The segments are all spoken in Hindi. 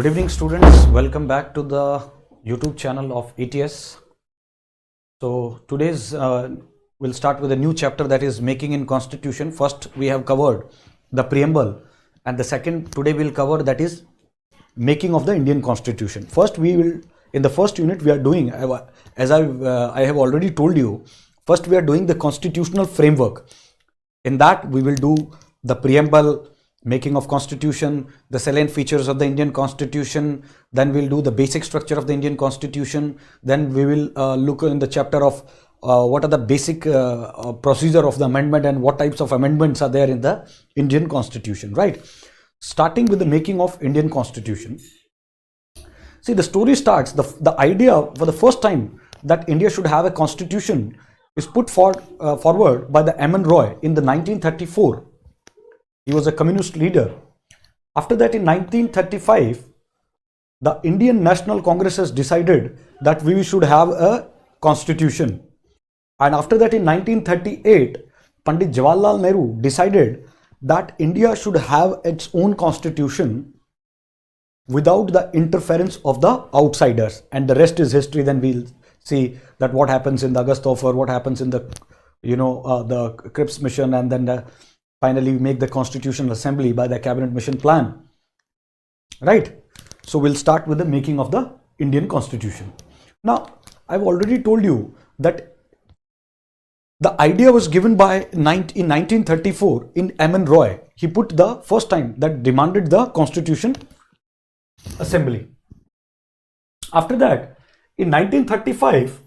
Good evening, students. Welcome back to the YouTube channel of ETS. So today's we'll start with a new chapter, that is making in Constitution. First, we have covered the preamble, and the second today we'll cover, that is making of the Indian Constitution. First, we will in the first unit we are doing, as I have already told you. First, we are doing the constitutional framework. In that, we will do the preamble, making of Constitution, the salient features of the Indian Constitution. Then we'll do the basic structure of the Indian Constitution. Then we will look in the chapter of what are the basic procedure of the amendment and what types of amendments are there in the Indian Constitution, right? Starting with the making of Indian Constitution. See, the story starts, the idea for the first time that India should have a constitution is put forward by the M.N. Roy in the 1934. He was a communist leader. After that, in 1935, the Indian National Congress has decided that we should have a constitution. And after that, in 1938, Pandit Jawaharlal Nehru decided that India should have its own constitution without the interference of the outsiders. And the rest is history. Then we'll see that what happens in the August Offer, what happens in the, the Cripps Mission, and then finally make the Constitutional Assembly by the Cabinet Mission Plan, right? So we'll start with the making of the Indian Constitution. Now, I've already told you that the idea was given by in 1934 in M.N. Roy. He put the first time that demanded the Constitution Assembly. After that, in 1935,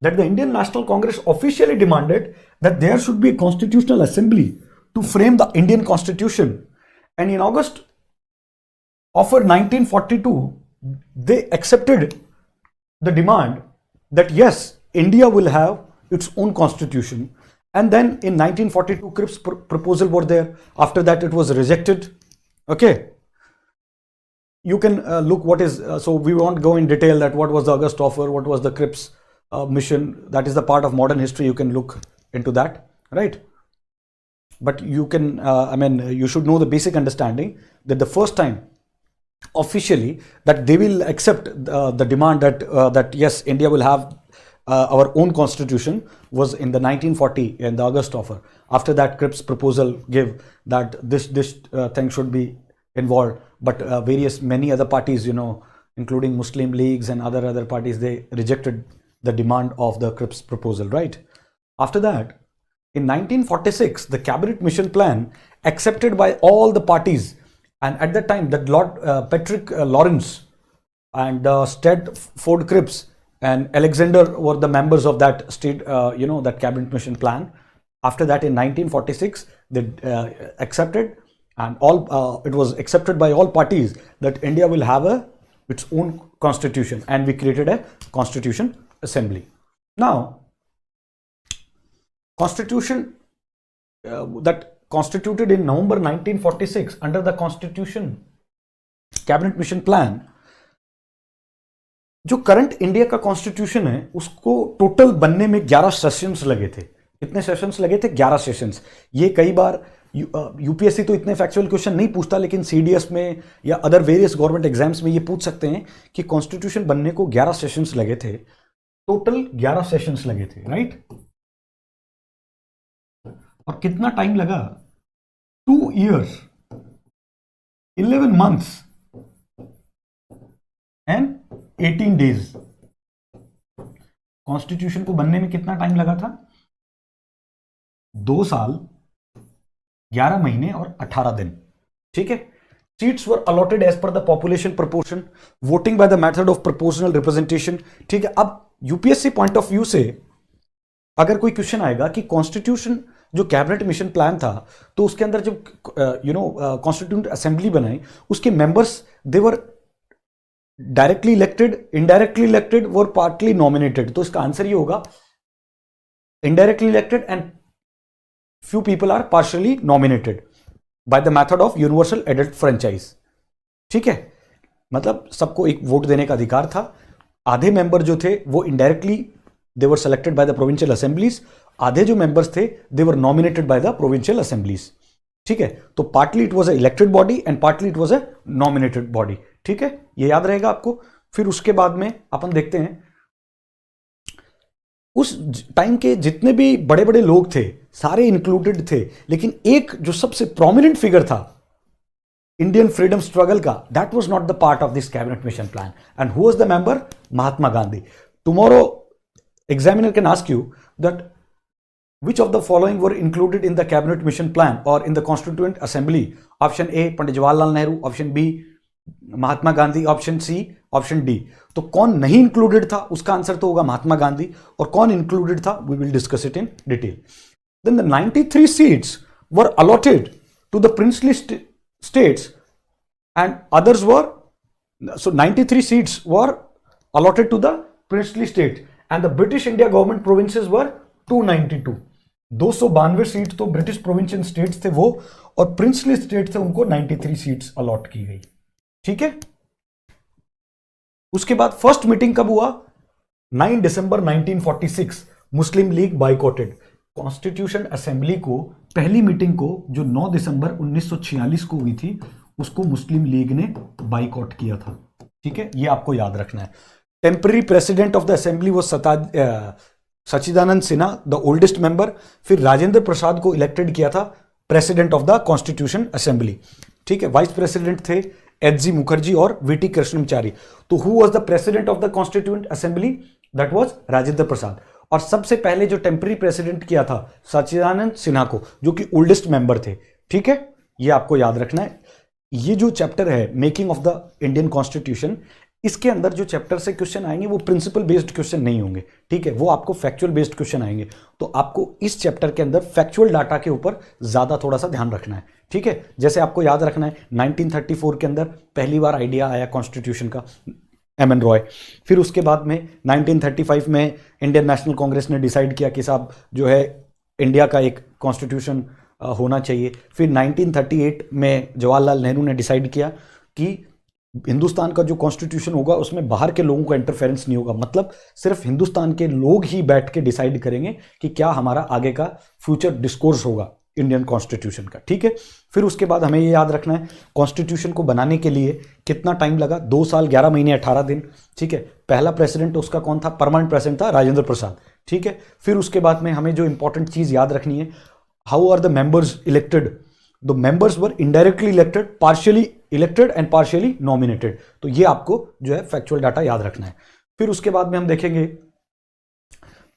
that the Indian National Congress officially demanded that there should be a Constitutional Assembly to frame the Indian Constitution. And in August Offer 1942, they accepted the demand that yes, India will have its own constitution. And then in 1942, Cripps proposal were there. After that, it was rejected. Okay. You can look what is, so we won't go in detail that what was the August Offer, what was the Cripps mission. That is the part of modern history. You can look into that, right? But you can, you should know the basic understanding that the first time officially that they will accept the demand that yes, India will have our own constitution was in the 1940 in the August Offer. After that, Cripps proposal gave that this thing should be involved, but many other parties, including Muslim leagues and other parties, they rejected the demand of the Cripps proposal, right? After that, in 1946, the Cabinet Mission Plan accepted by all the parties, and at that time, that Lord Patrick Lawrence and Stedford Cripps and Alexander were the members of that state, that Cabinet Mission Plan. After that, in 1946, they accepted, and it was accepted by all parties that India will have its own constitution, and we created a Constitution Assembly. Now, Constitution that constituted in November 1946 under the Constitution Cabinet Mission Plan, जो करंट इंडिया का कॉन्स्टिट्यूशन है उसको टोटल बनने में 11 सेशंस लगे थे. कितने सेशंस लगे थे? 11 सेशंस. ये कई बार यूपीएससी तो इतने फैक्चुअल क्वेश्चन नहीं पूछता, लेकिन सीडीएस में या अदर वेरियस गवर्नमेंट एग्जाम्स में ये पूछ सकते हैं कि कॉन्स्टिट्यूशन बनने को 11 सेशंस लगे थे. टोटल 11 सेशंस लगे थे, राइट? और कितना टाइम लगा? 2 years, 11 months and 18 days. Constitution को बनने में कितना टाइम लगा था? 2 साल, 11 महीने और 18 दिन. ठीक है. Seats were allotted as per the population proportion, voting by the method of proportional representation. ठीक है. अब यूपीएससी पॉइंट ऑफ व्यू से अगर कोई क्वेश्चन आएगा कि कॉन्स्टिट्यूशन जो कैबिनेट मिशन प्लान था, तो उसके अंदर जब कॉन्स्टिट्यूंट असेंबली बनाई, उसके मेंबर्स दे वर डायरेक्टली इलेक्टेड, इनडायरेक्टली इलेक्टेड, वर पार्टली नॉमिनेटेड. तो इसका आंसर ये होगा indirectly elected and few people are partially nominated by the method of universal adult franchise. ठीक है. मतलब सबको एक वोट देने का अधिकार था. आधे मेंबर जो थे वो indirectly they were selected by the provincial assemblies, आधे जो मेंबर्स थे they were nominated by the provincial assemblies. ठीक है. तो partly it was a elected body and partly it was a nominated body. ठीक है, ये याद रहेगा आपको। फिर उसके बाद में अपन देखते हैं उस टाइम के जितने भी बड़े बड़े लोग थे सारे इंक्लूडेड थे, लेकिन एक जो सबसे प्रोमिनेंट फिगर था इंडियन फ्रीडम स्ट्रगल का, that was not the part of this cabinet mission plan. And who was the member? Mahatma Gandhi. Tomorrow examiner can ask you that which of the following were included in the cabinet mission plan or in the constituent assembly? Option A Pandit Jawaharlal Nehru, option B Mahatma Gandhi, option C, option D. तो कौन नहीं इंक्लूडेड था उसका आंसर तो होगा महात्मा गांधी, और कौन इंक्लूडेड था we will discuss it in detail. Then the 93 seats were allotted to the princely states and others were, so 93 seats were allotted to the princely states and the British India government provinces were 292। 292 seat तो ब्रिटिश प्रोविंशियल स्टेट्स थे वो, और प्रिंसली स्टेट थे उनको 93 सीट्स अलॉट की गई। ठीक है, उसके बाद फर्स्ट मीटिंग कब हुआ? 9 दिसंबर 1946। मुस्लिम लीग बाइकॉटेड। कॉन्स्टिट्यूशन असेंबली को पहली मीटिंग को जो 9 दिसंबर 1946 को हुई थी उसको मुस्लिम लीग ने बाइकॉट किया था। ठीक है, ये आपको याद रखना है। Temporary president of the assembly वो Sachchidanand Sinha, the oldest member. फिर राजेंद्र प्रसाद को इलेक्टेड किया था president of the constitution assembly. ठीक है, वाइस प्रेसिडेंट थे एच.जी. मुखर्जी और वी.टी. कृष्णमाचारी। तो who was the president of the constituent assembly? That was Rajendra Prasad. और सबसे पहले जो टेम्पररी प्रेसिडेंट किया था सच्चिदानंद सिन्हा को, जो कि ओल्डेस्ट मेंबर थे। ठीक है, ये आपको याद रखना है। ये जो चैप्टर है making of the Indian constitution, इसके अंदर जो चैप्टर से क्वेश्चन आएंगे वो प्रिंसिपल बेस्ड क्वेश्चन नहीं होंगे। ठीक है, वो आपको फैक्चुअल बेस्ड क्वेश्चन आएंगे। तो आपको इस चैप्टर के अंदर फैक्चुअल डाटा के ऊपर ज्यादा थोड़ा सा ध्यान रखना है। ठीक है, जैसे आपको याद रखना है 1934 के अंदर पहली बार आइडिया आया कॉन्स्टिट्यूशन का, एम.एन. रॉय। फिर उसके बाद में 1935 में इंडियन नेशनल कांग्रेस ने डिसाइड किया कि साहब जो है इंडिया का एक कॉन्स्टिट्यूशन होना चाहिए। फिर 1938 में जवाहरलाल नेहरू ने डिसाइड किया कि हिंदुस्तान का जो कॉन्स्टिट्यूशन होगा उसमें बाहर के लोगों का इंटरफेरेंस नहीं होगा, मतलब सिर्फ हिंदुस्तान के लोग ही बैठ के डिसाइड करेंगे कि क्या हमारा आगे का फ्यूचर डिस्कोर्स होगा इंडियन कॉन्स्टिट्यूशन का। ठीक है, फिर उसके बाद हमें ये याद रखना है कॉन्स्टिट्यूशन को बनाने के लिए कितना टाइम लगा? 2 साल 11 महीने 18 दिन। ठीक है, पहला प्रेसिडेंट उसका कौन था? परमानेंट प्रेसिडेंट था राजेंद्र प्रसाद। ठीक है, फिर उसके बाद में हमें जो इंपॉर्टेंट चीज याद रखनी है, how are the members elected? The members were indirectly elected, partially elected and partially nominated. तो ये आपको जो है फैक्चुअल डाटा याद रखना है। फिर उसके बाद में हम देखेंगे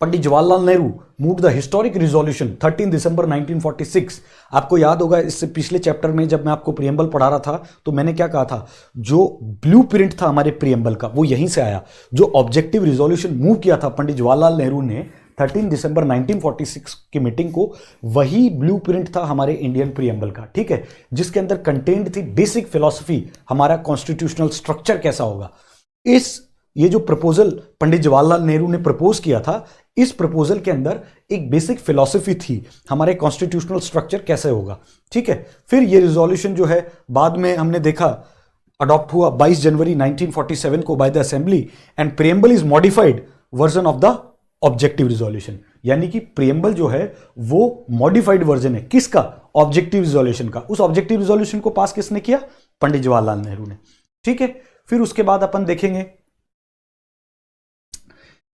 Pandit Jawaharlal Nehru moved the historic resolution 13 December 1946। आपको याद होगा इससे पिछले चैप्टर में जब मैं आपको प्रियम्बल पढ़ा रहा था तो मैंने क्या कहा था, जो ब्लूप्रिंट था हमारे प्रियम्बल का वो यहीं से आया। जो ऑब्जेक्टिव रिजोल्यूशन मूव किया था पंडित जवाहरलाल नेहरू ने 13 दिसंबर 1946 की मीटिंग को, वही ब्लूप्रिंट था हमारे इंडियन प्रियम्बल का। ठीक है, जिसके अंदर कंटेंट थी बेसिक फिलॉसफी, हमारा कॉन्स्टिट्यूशनल स्ट्रक्चर कैसा होगा। ये जो प्रपोजल पंडित जवाहरलाल नेहरू ने प्रपोज किया था, इस प्रपोजल के अंदर एक बेसिक फिलॉसफी थी हमारे कॉन्स्टिट्यूशनल स्ट्रक्चर कैसे होगा। ठीक है, फिर ये रिजोल्यूशन जो है बाद में हमने देखा अडॉप्ट हुआ 22 जनवरी 1947 को by the assembly, and preamble is modified version of the objective resolution. यानी कि प्रियम्बल जो है वो मॉडिफाइड वर्जन है किसका? ऑब्जेक्टिव रिजोल्यूशन का। उस ऑब्जेक्टिव रिजोल्यूशन को पास किसने किया? पंडित जवाहरलाल नेहरू ने। ठीक है, फिर उसके बाद अपन देखेंगे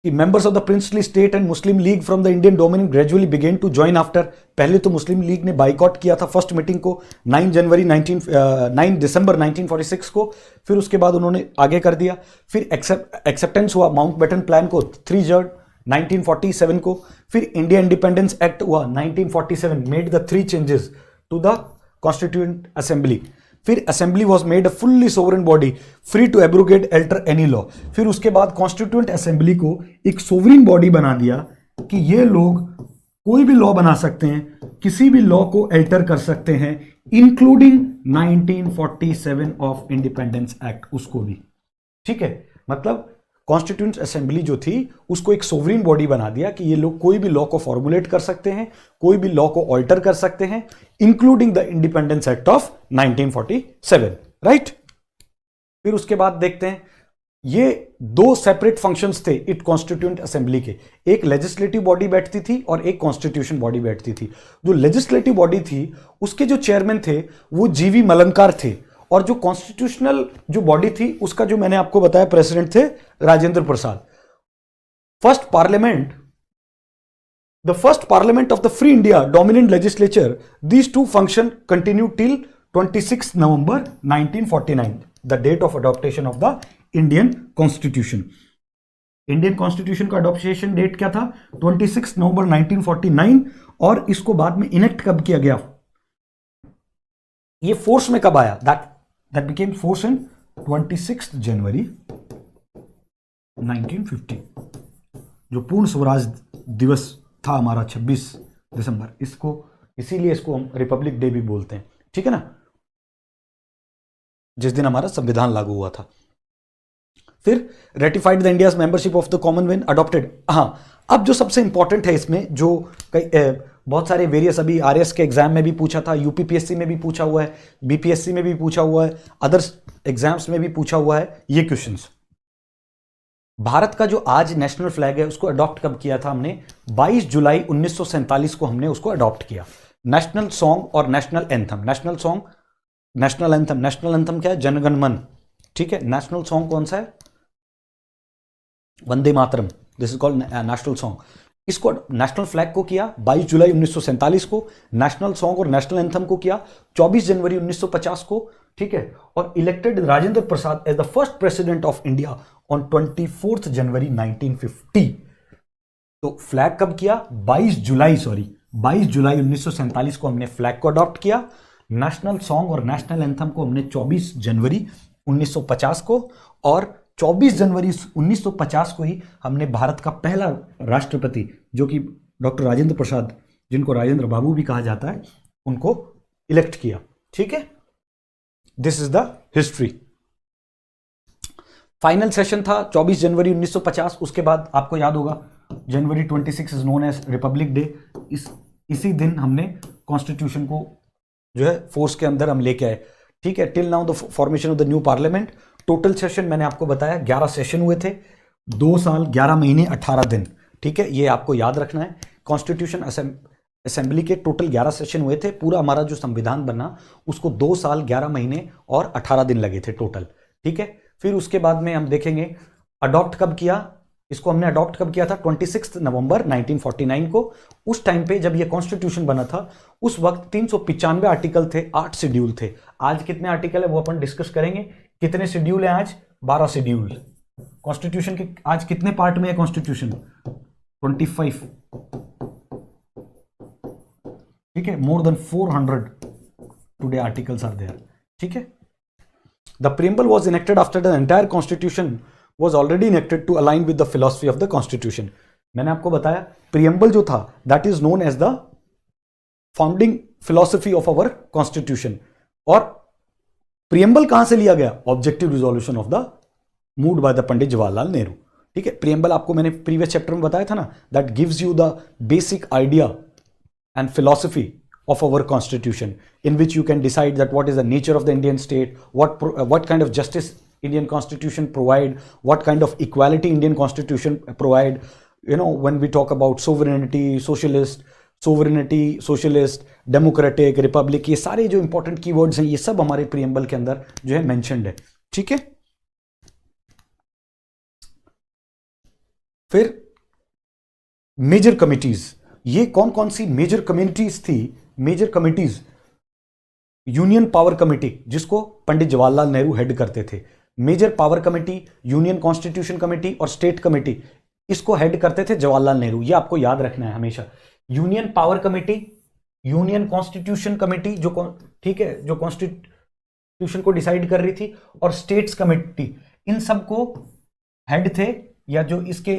कि members of the princely state and Muslim League from the Indian Dominion gradually began to join after। पहले तो मुस्लिम लीग ने बाइकॉट किया था फर्स्ट मीटिंग को 9 दिसंबर 1946 को। फिर उसके बाद उन्होंने आगे कर दिया। फिर एक्सेप्टेंस हुआ माउंटबेटन प्लान को 3 जून 1947 को। फिर इंडिया इंडिपेंडेंस एक्ट हुआ 1947, made the 3 changes to the constituent assembly. फिर assembly was made a fully sovereign body free to abrogate alter any law. फिर उसके बाद कॉन्स्टिट्यूएंट असेंबली को एक सोवरेन बॉडी बना दिया कि ये लोग कोई भी लॉ बना सकते हैं, किसी भी लॉ को अल्टर कर सकते हैं, इंक्लूडिंग 1947 ऑफ इंडिपेंडेंस एक्ट, उसको भी। ठीक है, मतलब कॉन्स्टिट्यूएंट असेंबली जो थी उसको एक सोवरेन बॉडी बना दिया कि ये लोग कोई भी लॉ को फॉर्मुलेट कर सकते हैं, कोई भी लॉ को ऑल्टर कर सकते हैं, including the independence act of 1947। Right, फिर उसके बाद देखते हैं ये 2 सेपरेट फंक्शंस थे इट कॉन्स्टिट्यूएंट असेंबली के। एक लेजिस्लेटिव बॉडी बैठती थी और एक कॉन्स्टिट्यूशन बॉडी बैठती थी। जो लेजिस्लेटिव बॉडी थी उसके जो चेयरमैन थे वो जीवी मलंकार थे, और जो कॉन्स्टिट्यूशनल जो बॉडी थी उसका जो मैंने आपको बताया प्रेसिडेंट थे Rajendra Prasad. First parliament, the first parliament of the free India dominant legislature, these two function continue till 26 November 1949, the date of adoption of the Indian constitution. Indian constitution का अडॉप्टेशन डेट क्या था? 26 नवंबर 1949। और इसको बाद में इनेक्ट कब किया गया? ये फोर्स में कब आया? दैट बिकेम फोर्स इन 26 जनवरी 1950। जो पूर्ण स्वराज दिवस था हमारा 26 दिसंबर, इसको इसीलिए इसको हम रिपब्लिक डे भी बोलते हैं, ठीक है ना, जिस दिन हमारा संविधान लागू हुआ था। फिर ratified the India's membership of the Commonwealth, adopted. हाँ, अब जो सबसे इंपॉर्टेंट है इसमें, जो बहुत सारे वेरियस अभी आरएस के एग्जाम में भी पूछा था, यूपीपीएससी में भी पूछा हुआ है, बीपीएससी में भी पूछा हुआ है, अदर्स एग्जाम्स में भी पूछा हुआ है ये क्वेश्चंस। भारत का जो आज नेशनल फ्लैग है उसको अडॉप्ट कब किया था हमने? 22 जुलाई 1947 को हमने उसको अडॉप्ट किया। नेशनल सॉन्ग और national anthem, national song, national anthem, national anthem क्या है? जनगण मन, ठीक है। नेशनल सॉन्ग कौन सा है? Vande Mataram, this is called national song. इसको नेशनल फ्लैग को किया 22 जुलाई 1947 को, नेशनल सॉन्ग और नेशनल एंथम को किया 24 जनवरी 1950 को, ठीक है। और elected Rajendra Prasad as the first president of India on 24 जनवरी 1950। तो फ्लैग कब किया? 22 जुलाई 1947 को हमने फ्लैग को अडॉप्ट किया। नेशनल सॉन्ग और नेशनल एंथम को हमने 24 जनवरी 1950 को, और 24 जनवरी 1950 को ही हमने भारत का पहला राष्ट्रपति, जो कि डॉक्टर राजेंद्र प्रसाद, जिनको राजेंद्र बाबू भी कहा जाता है, उनको इलेक्ट किया, ठीक है। This is the history. Final session था 24 जनवरी 1950। उसके बाद आपको याद होगा January 26 is known as Republic Day. इसी दिन हमने कॉन्स्टिट्यूशन को जो है फोर्स के अंदर हम लेके आए, ठीक है। Till now the formation of the new parliament. Total session मैंने आपको बताया 11 सेशन हुए थे, 2 साल 11 महीने 18 दिन, ठीक है। ये आपको याद रखना है। कॉन्स्टिट्यूशन असेंबली के टोटल 11 सेशन हुए थे। पूरा हमारा जो संविधान बना उसको 2 साल 11 महीने और 18 दिन लगे थे टोटल, ठीक है। फिर उसके बाद में हम देखेंगे अडॉप्ट कब किया। इसको हमने अडॉप्ट कब किया था? 26 नवंबर 1949 को। उस टाइम पे जब ये कॉन्स्टिट्यूशन बना था उस वक्त 395 आर्टिकल थे, 8 शेड्यूल थे। आज कितने आर्टिकल है वो अपन डिस्कस करेंगे। कितने शेड्यूल है आज? 12 शेड्यूल। कॉन्स्टिट्यूशन के आज कितने पार्ट में है कॉन्स्टिट्यूशन? 25, ठीक है। More than 400 today articles are there, ठीक है। The preamble was enacted after the entire constitution was already enacted to align with the philosophy of the constitution। मैंने आपको बताया प्रीएम्बल जो था that is known as the founding philosophy of our constitution। और प्रीएम्बल कहां से लिया गया? Objective resolution of the moved by the Pandit Jawaharlal Nehru, ठीक है। प्रीएम्बल आपको मैंने प्रीवियस चैप्टर में बताया था ना, that gives you the basic idea and philosophy of our constitution, in which you can decide that what is the nature of the Indian state, what kind of justice Indian constitution provide, what kind of equality Indian constitution provide, you know, when we talk about sovereignty, socialist, democratic, republic, ये सारे जो important keywords हैं ये सब हमारे preamble के अंदर जो है mentioned है, ठीक है। फिर मेजर कमिटीज, ये कौन कौन सी मेजर कम्युनिटीज थी? Major committees, union power committee जिसको पंडित जवाहरलाल नेहरू हेड करते थे, major power committee, union constitution committee और स्टेट कमेटी, इसको हेड करते थे जवाहरलाल नेहरू। ये आपको याद रखना है हमेशा। Union power committee, union constitution committee जो ठीक है, जो कॉन्स्टिट्यूशन को डिसाइड कर रही थी, और स्टेट्स कमेटी, इन सबको हेड थे या जो इसके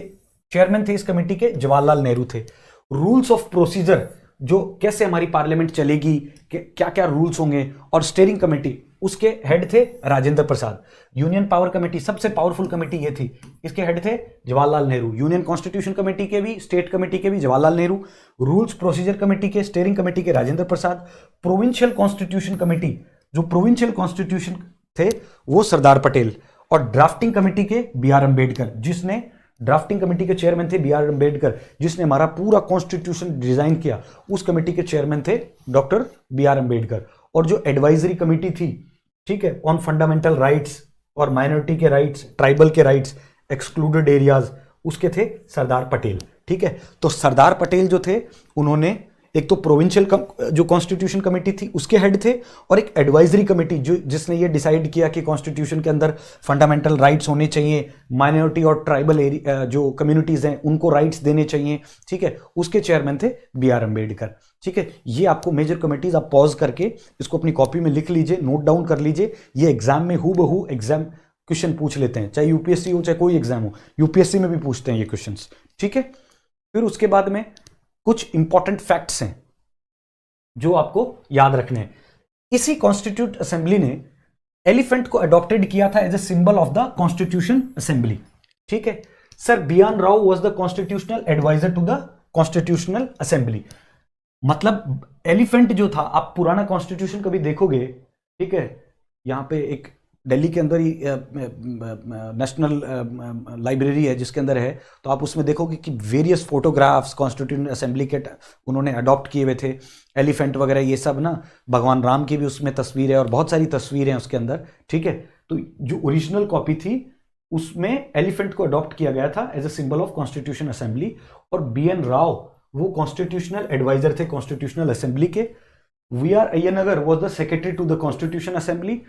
चेयरमैन थे इस कमेटी के, जवाहरलाल नेहरू थे। रूल्स ऑफ प्रोसीजर, जो कैसे हमारी पार्लियामेंट चलेगी, क्या क्या रूल्स होंगे, और स्टीयरिंग कमेटी, उसके हेड थे राजेंद्र प्रसाद। यूनियन पावर कमेटी सबसे पावरफुल कमेटी ये थी, इसके हेड थे Jawaharlal Nehru. Union constitution committee के भी, स्टेट कमेटी के भी Jawaharlal Nehru. Rules procedure committee के, स्टीयरिंग कमेटी के Rajendra Prasad. Provincial constitution committee, जो प्रोविंशियल कॉन्स्टिट्यूशन थे वो सरदार पटेल। और ड्राफ्टिंग कमेटी के बी.आर. अम्बेडकर, जिसने ड्राफ्टिंग कमेटी के चेयरमैन थे बी.आर. अम्बेडकर, जिसने हमारा पूरा कॉन्स्टिट्यूशन डिजाइन किया, उस कमेटी के चेयरमैन थे डॉक्टर बी.आर. अम्बेडकर। और जो एडवाइजरी कमेटी थी ठीक है, ऑन फंडामेंटल राइट्स और माइनॉरिटी के राइट्स, ट्राइबल के राइट्स, एक्सक्लूडेड एरियाज, उसके थे सरदार पटेल। ठीक है, तो सरदार पटेल जो थे उन्होंने एक तो प्रोविंशियल जो कॉन्स्टिट्यूशन कमेटी थी उसके हेड थे, और एक एडवाइजरी कमेटी जो जिसने ये डिसाइड किया कि कॉन्स्टिट्यूशन के अंदर फंडामेंटल राइट्स होने चाहिए, माइनॉरिटी और ट्राइबल एरिया जो कम्युनिटीज हैं उनको राइट्स देने चाहिए। ठीक है, उसके चेयरमैन थे B.R. अम्बेडकर। ठीक है, ये आपको मेजर कमेटीज आप पॉज करके इसको अपनी कॉपी में लिख लीजिए, नोट डाउन कर लीजिए। ये एग्जाम में हूबहू एग्जाम क्वेश्चन पूछ लेते हैं, चाहे यूपीएससी हो चाहे कोई एग्जाम हो, यूपीएससी में भी पूछते हैं ये क्वेश्चंस। ठीक है, फिर उसके बाद में कुछ इंपॉर्टेंट फैक्ट्स हैं जो आपको याद रखने हैं। इसी कॉन्स्टिट्यूट असेंबली ने एलिफेंट को अडॉप्टेड किया था as a symbol of the constitution assembly. ठीक है sir, B.R. Rao was the constitutional adviser to the constitutional assembly. मतलब एलिफेंट जो था, आप पुराना कॉन्स्टिट्यूशन कभी देखोगे, ठीक है, यहां पे एक दिल्ली के अंदर ही नेशनल लाइब्रेरी है जिसके अंदर है, तो आप उसमें देखोगे कि वेरियस फोटोग्राफ्स कॉन्स्टिट्यूशन असेंबली के उन्होंने अडॉप्ट किए हुए थे, एलिफेंट वगैरह ये सब ना, भगवान राम की भी उसमें तस्वीर है और बहुत सारी तस्वीरें हैं उसके अंदर। ठीक है, तो जो ओरिजिनल कॉपी थी उसमें एलिफेंट को अडॉप्ट किया गया था as a symbol of constitution assembly, और B.N. राव वो कॉन्स्टिट्यूशनल एडवाइजर थे कॉन्स्टिट्यूशनल असेंबली के। V.R. Ayyangar was the secretary to the constitution assembly.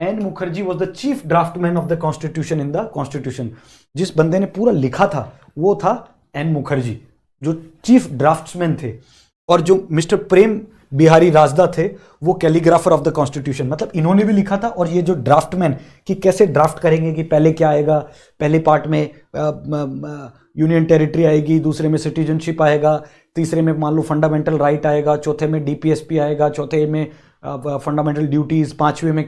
N. Mukherjee was the chief draftsman of the constitution in the constitution. जिस बंदे ने पूरा लिखा था वो था N. मुखर्जी जो चीफ ड्राफ्ट्समैन थे, और जो मिस्टर प्रेम बिहारी राजदा थे वो कैलीग्राफर ऑफ द कॉन्स्टिट्यूशन। मतलब इन्होंने भी लिखा था, और ये जो ड्राफ्टमैन कि कैसे ड्राफ्ट करेंगे, कि पहले क्या आएगा, पहले पार्ट में यूनियन टेरिटरी आएगी, दूसरे में सिटीजनशिप आएगा, तीसरे में मान लो फंडामेंटल राइट आएगा, चौथे में DPSP आएगा, चौथे में फंडामेंटल ड्यूटीज, पांचवें में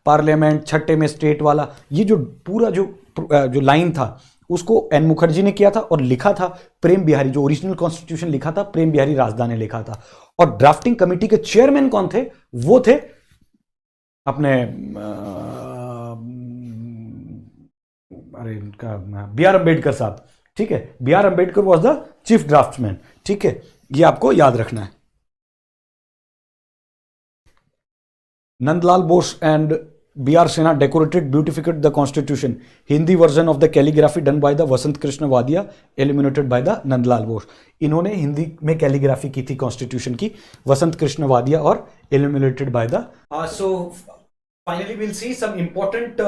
पार्लियामेंट, छठे में स्टेट वाला। ये जो पूरा जो लाइन था उसको N. मुखर्जी ने किया था, और लिखा था प्रेम बिहारी, जो ओरिजिनल कॉन्स्टिट्यूशन लिखा था प्रेम बिहारी राजदा ने लिखा था। और ड्राफ्टिंग कमेटी के चेयरमैन कौन थे? वो थे अपने अरे इनका B.R. अम्बेडकर साहब। ठीक है, B.R. Ambedkar was the chief draughtsman. ठीक है, ये आपको याद रखना है। Nandlal Bose and B.R. Sinha decorated beautified the constitution. Hindi version of the calligraphy done by the Vasant Krishna Wadia, illuminated by the Nandlal Bose. इन्होंने हिंदी में कैलीग्राफी की थी कॉन्स्टिट्यूशन की, वसंत कृष्ण वादिया, और illuminated by the so finally we'll see some important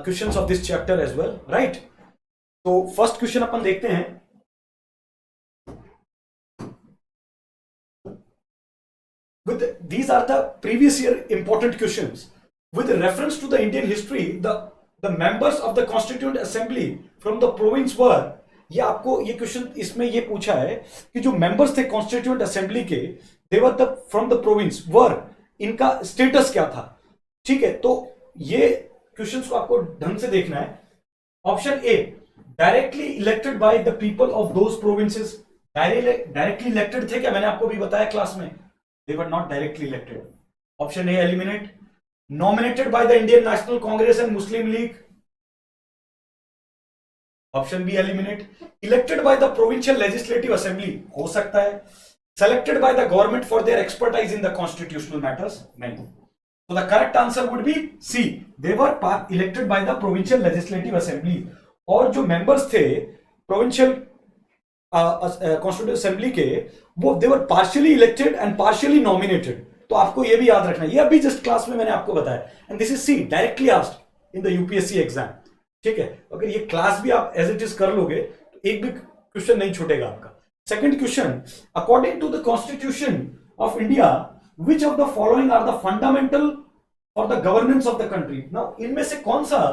questions of this chapter as well, right? तो फर्स्ट क्वेश्चन अपन देखते हैं। With these are the previous year important questions. With reference to the Indian history, the members of the Constituent Assembly from the province were, ये आपको ये क्वेश्चन इसमें ये पूछा है कि जो मेंबर्स थे कॉन्स्टिट्यूएंट असेंबली के, they were the from the province, were इनका स्टेटस क्या था। ठीक है, तो ये क्वेश्चंस को आपको ढंग से देखना है। Option A, directly elected by the people of those provinces. Directly elected थे क्या? मैंने आपको भी बताया क्लास में, they were not directly elected. Option A, eliminate. Nominated by the Indian National Congress and Muslim League. Option B, eliminate. Elected by the Provincial Legislative Assembly, हो सकता है। Selected by the government for their expertise in the constitutional matters, नहीं। So the correct answer would be C. They were elected by the Provincial Legislative Assembly. और जो members थे Provincial Constituent Assembly के, वो they were partially elected and partially nominated. तो आपको ये भी याद रखना है, ये अभी जस्ट क्लास में मैंने आपको बताया। And this is C, directly asked in the UPSC exam. ठीक है, अगर ये क्लास भी आप एज इट इज कर लोगे तो एक भी क्वेश्चन नहीं छूटेगा आपका। Second question, according to the constitution of India, which of the following are the fundamental for the governance of the country. Now इनमें से कौन सा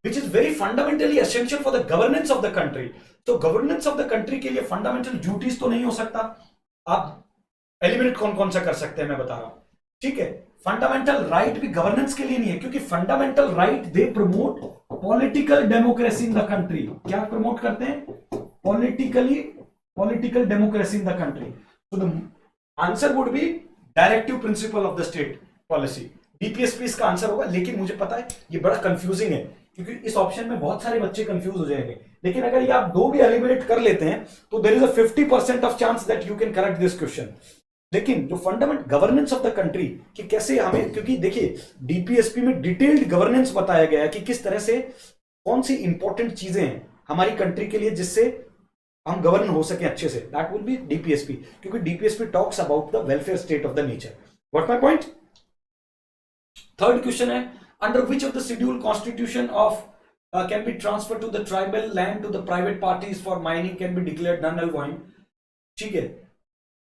which is very fundamentally essential for the governance of the country. तो गवर्नेंस ऑफ द कंट्री के लिए फंडामेंटल ड्यूटीज तो नहीं हो सकता, आप एलिमिनेट कौन कौन सा कर सकते हैं मैं बता रहा हूं। ठीक है, फंडामेंटल राइट भी गवर्नेंस के लिए नहीं है, क्योंकि fundamental right they promote political democracy in the country. क्या प्रमोट करते हैं? Political democracy in the country. So the answer would be directive principle of the state policy. DPSP इसका आंसर होगा, लेकिन मुझे पता है ये बड़ा कंफ्यूजिंग है, क्योंकि इस ऑप्शन में बहुत सारे बच्चे कंफ्यूज हो जाएंगे। लेकिन अगर ये आप दो भी एलिमिनेट कर लेते हैं तो there is a 50% of chance that you can correct this question. लेकिन जो fundamental governance of the country कि कैसे हमें, क्योंकि देखिए डीपीएसपी में डिटेल्ड गवर्नेंस बताया गया है कि किस तरह से कौन सी इंपॉर्टेंट चीजें हैं हमारी कंट्री के लिए जिससे हम गवर्न हो सके अच्छे से, दैट विल बी डीपीएसपी, क्योंकि DPSP talks about the welfare state of the nature. What my point. Third question है, under which of the schedule constitution of can be transfer to the tribal land to the private parties for mining can be declared null and void. ठीक है,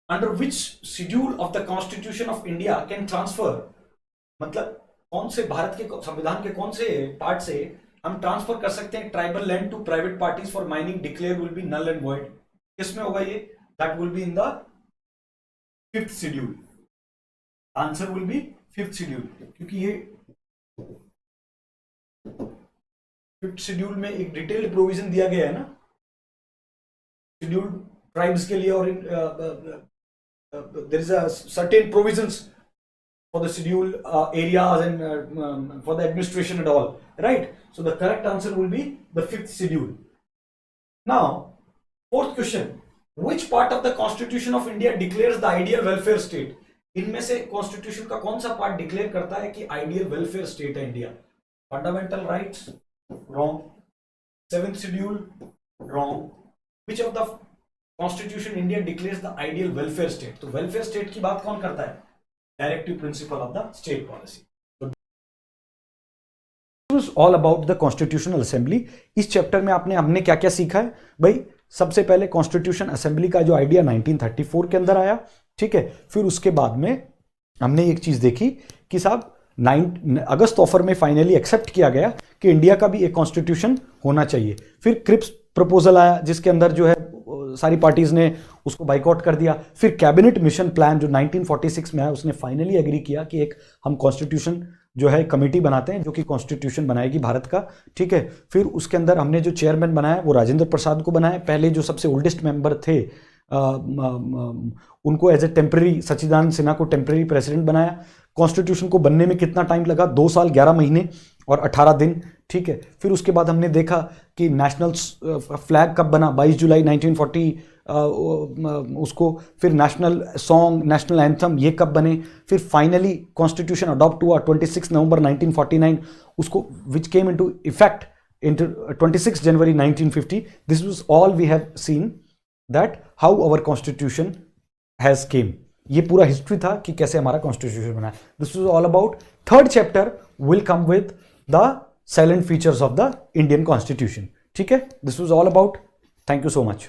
under which schedule of the constitution of India can transfer, मतलब कौन से भारत के संविधान के कौन से पार्ट से हम ट्रांसफर कर सकते हैं tribal land to private parties for mining declare will be null and void. किसमें होगा ये, that will be in the fifth schedule. Answer will be fifth schedule, क्योंकि ये फिफ्थ शेड्यूल में एक डिटेल्ड प्रोविजन दिया गया है ना शेड्यूल्ड ट्राइब्स के लिए, और there is a certain provisions for the scheduled areas and for the administration and all, right? So the correct answer will be the fifth schedule. Now, fourth question, which part of the Constitution of India declares the ideal welfare state? इनमें से कॉन्स्टिट्यूशन का कौन सा पार्ट डिक्लेयर करता है कि आइडियल वेलफेयर स्टेट है India? Fundamental rights, wrong. Seventh schedule, wrong. Which of the constitution India declares the ideal welfare state? तो वेलफेयर स्टेट की बात कौन करता है? Directive principle of the state policy. All about the constitutional assembly. इस चैप्टर में हमने क्या क्या सीखा है भाई? सबसे पहले कॉन्स्टिट्यूशन असेंबली का जो आइडिया 1934 के अंदर आया, ठीक है. फिर उसके बाद में हमने एक चीज देखी कि साहब 9 अगस्त ऑफर में फाइनली एक्सेप्ट किया गया कि इंडिया का भी एक कॉन्स्टिट्यूशन होना चाहिए. फिर क्रिप्स प्रपोजल आया जिसके अंदर जो है सारी पार्टीज ने उसको बाइकआउट कर दिया. फिर कैबिनेट मिशन प्लान जो 1946 में आया उसने फाइनली एग्री किया कि एक हम कॉन्स्टिट्यूशन जो है कमेटी बनाते हैं जो कि कॉन्स्टिट्यूशन बनाएगी भारत का, ठीक है. फिर उसके अंदर हमने जो चेयरमैन बनाया वो राजेंद्र प्रसाद को बनाया. पहले जो सबसे ओल्डेस्ट मेंबर थे उनको एज ए टेम्पररी, सच्चिदानंद सिन्हा को टेम्पररी प्रेसिडेंट बनाया. कॉन्स्टिट्यूशन को बनने में कितना टाइम लगा? 2 साल 11 महीने और 18 दिन, ठीक है. फिर उसके बाद हमने देखा कि नेशनल फ्लैग कब बना, 22 जुलाई 1940 उसको. फिर नेशनल सॉन्ग, नेशनल एंथम ये कब बने. फिर फाइनली कॉन्स्टिट्यूशन अडॉप्ट हुआ 26 नवंबर 1949 उसको, which came into effect into 26 January 1950. This was all we have seen that how our constitution has came. ये पूरा हिस्ट्री था कि कैसे हमारा कॉन्स्टिट्यूशन बना. This was all about. Third chapter will come with the salient features of the Indian constitution, ठीक है. This was all about. Thank you so much.